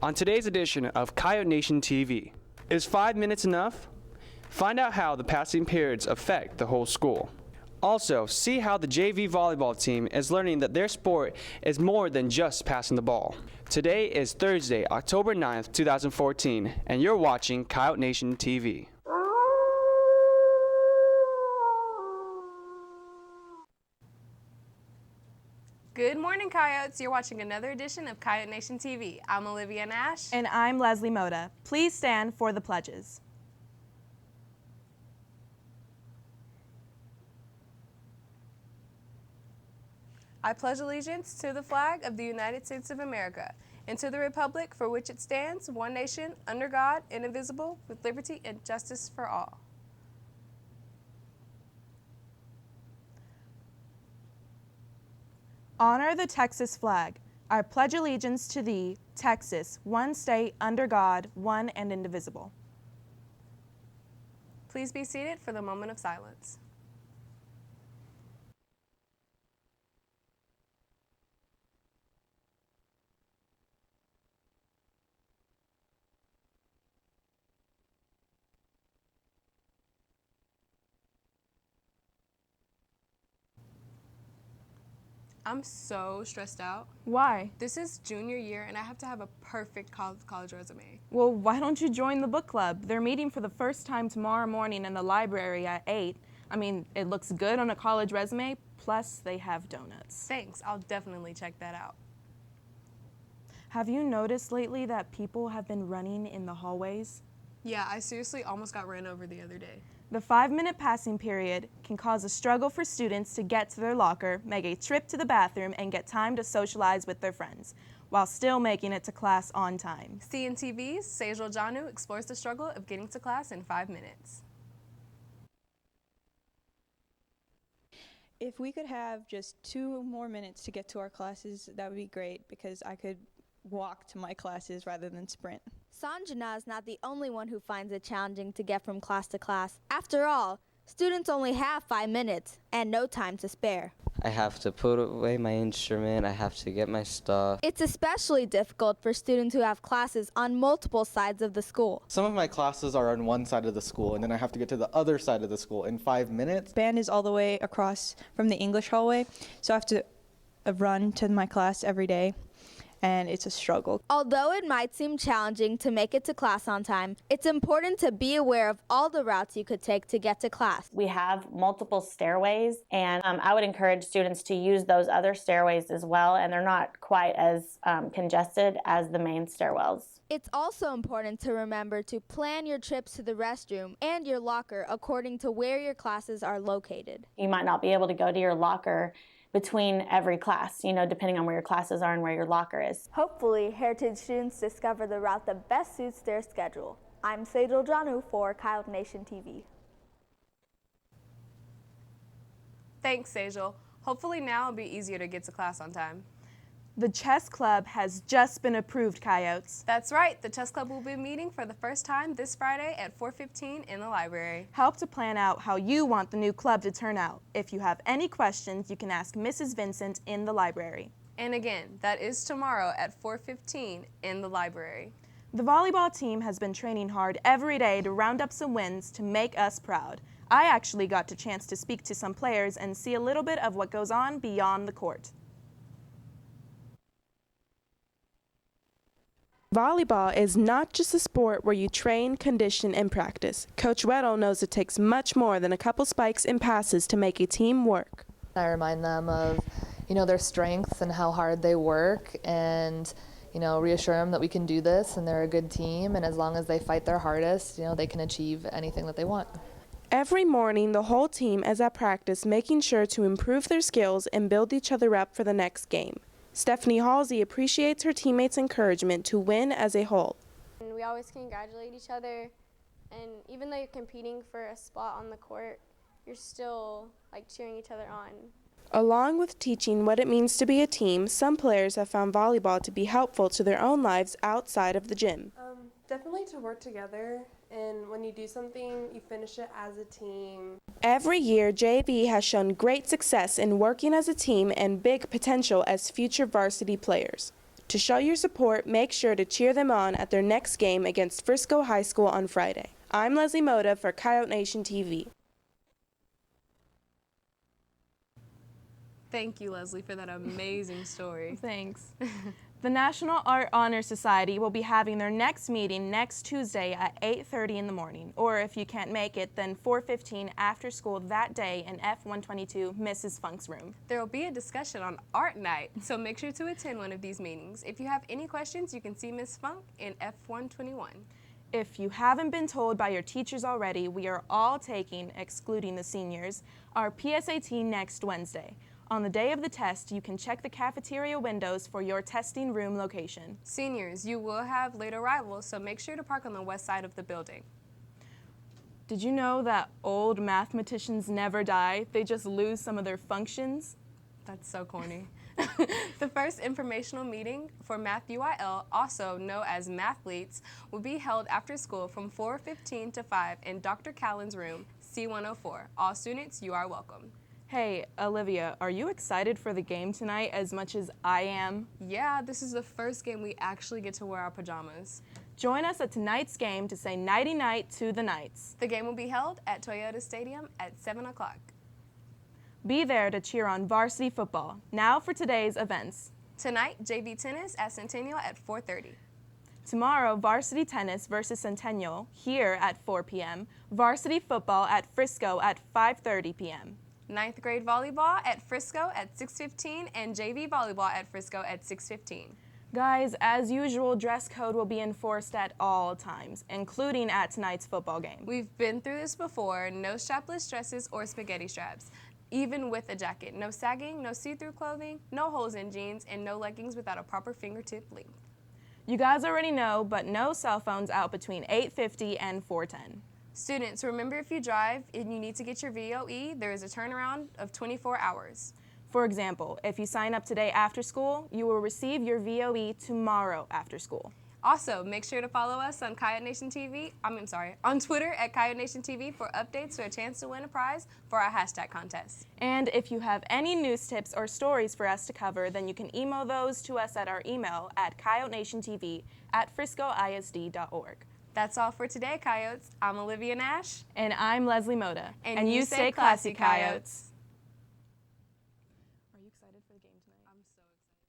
On today's edition of Coyote Nation TV. Is 5 minutes enough? Find out how the passing periods affect the whole school. Also, see how the JV volleyball team is learning that their sport is more than just passing the ball. Today is Thursday, October 9th, 2014, and you're watching Coyote Nation TV. Good morning, Coyotes. You're watching another edition of Coyote Nation TV. I'm Olivia Nash. And I'm Leslie Moda. Please stand for the pledges. I pledge allegiance to the flag of the United States of America and to the republic for which it stands, one nation, under God, indivisible, with liberty and justice for all. Honor the Texas flag. I pledge allegiance to thee, Texas, one state, under God, one and indivisible. Please be seated for the moment of silence. I'm so stressed out. Why? This is junior year and I have to have a perfect college resume. Well, why don't you join the book club? They're meeting for the first time tomorrow morning in the library at 8. I mean, it looks good on a college resume, plus they have donuts. Thanks, I'll definitely check that out. Have you noticed lately that people have been running in the hallways? Yeah, I seriously almost got ran over the other day. The 5-minute passing period can cause a struggle for students to get to their locker, make a trip to the bathroom, and get time to socialize with their friends, while still making it to class on time. CNTV's Sejal Janu explores the struggle of getting to class in 5 minutes. If we could have just 2 more minutes to get to our classes, that would be great because I could walk to my classes rather than sprint. Sanjana is not the only one who finds it challenging to get from class to class. After all, students only have 5 minutes and no time to spare. I have to put away my instrument, I have to get my stuff. It's especially difficult for students who have classes on multiple sides of the school. Some of my classes are on one side of the school, and then I have to get to the other side of the school in 5 minutes. Band is all the way across from the English hallway, so I have to run to my class every day. And it's a struggle. Although it might seem challenging to make it to class on time, it's important to be aware of all the routes you could take to get to class. We have multiple stairways, and I would encourage students to use those other stairways as well, and they're not quite as congested as the main stairwells. It's also important to remember to plan your trips to the restroom and your locker according to where your classes are located. You might not be able to go to your locker between every class, depending on where your classes are and where your locker is. Hopefully, Heritage students discover the route that best suits their schedule. I'm Sejal Janu for Coyote Nation TV. Thanks, Sejal. Hopefully now it'll be easier to get to class on time. The chess club has just been approved, Coyotes. That's right. The chess club will be meeting for the first time this Friday at 4:15 in the library. Help to plan out how you want the new club to turn out. If you have any questions, you can ask Mrs. Vincent in the library. And again, that is tomorrow at 4:15 in the library. The volleyball team has been training hard every day to round up some wins to make us proud. I actually got a chance to speak to some players and see a little bit of what goes on beyond the court. Volleyball is not just a sport where you train, condition, and practice. Coach Weddle knows it takes much more than a couple spikes and passes to make a team work. I remind them of, their strengths and how hard they work, and, reassure them that we can do this and they're a good team, and as long as they fight their hardest, they can achieve anything that they want. Every morning, the whole team is at practice making sure to improve their skills and build each other up for the next game. Stephanie Halsey appreciates her teammates' encouragement to win as a whole. We always congratulate each other, and even though you're competing for a spot on the court, you're still cheering each other on. Along with teaching what it means to be a team, some players have found volleyball to be helpful to their own lives outside of the gym. Definitely to work together, and when you do something, you finish it as a team. Every year, JV has shown great success in working as a team and big potential as future varsity players. To show your support, make sure to cheer them on at their next game against Frisco High School on Friday. I'm Leslie Moda for Coyote Nation TV. Thank you, Leslie, for that amazing story. Thanks. The National Art Honor Society will be having their next meeting next Tuesday at 8:30 in the morning, or if you can't make it, then 4:15 after school that day in F122 Mrs. Funk's room. There will be a discussion on art night, so make sure to attend one of these meetings. If you have any questions, you can see Ms. Funk in F121. If you haven't been told by your teachers already, we are all taking, excluding the seniors, our PSAT next Wednesday. On the day of the test, you can check the cafeteria windows for your testing room location. Seniors, you will have late arrivals, so make sure to park on the west side of the building. Did you know that old mathematicians never die? They just lose some of their functions? That's so corny. The first informational meeting for Math UIL, also known as Mathletes, will be held after school from 4:15 to 5 in Dr. Callan's room, C104. All students, you are welcome. Hey, Olivia, are you excited for the game tonight as much as I am? Yeah, this is the first game we actually get to wear our pajamas. Join us at tonight's game to say nighty-night to the Knights. The game will be held at Toyota Stadium at 7 o'clock. Be there to cheer on varsity football. Now for today's events. Tonight, JV tennis at Centennial at 4:30. Tomorrow, varsity tennis versus Centennial here at 4 p.m. Varsity football at Frisco at 5:30 p.m. 9th grade volleyball at Frisco at 6:15 and JV volleyball at Frisco at 6:15. Guys, as usual, dress code will be enforced at all times, including at tonight's football game. We've been through this before. No strapless dresses or spaghetti straps, even with a jacket. No sagging, no see-through clothing, no holes in jeans, and no leggings without a proper fingertip length. You guys already know, but no cell phones out between 8:50 and 4:10. Students, remember if you drive and you need to get your VOE, there is a turnaround of 24 hours. For example, if you sign up today after school, you will receive your VOE tomorrow after school. Also, make sure to follow us on Coyote Nation TV, on Twitter at Coyote Nation TV for updates for a chance to win a prize for our hashtag contest. And if you have any news tips or stories for us to cover, then you can email those to us at our email at coyotenationtv@friscoisd.org. That's all for today, Coyotes. I'm Olivia Nash. And I'm Leslie Moda. And you stay classy, Coyotes. Are you excited for the game tonight? I'm so excited.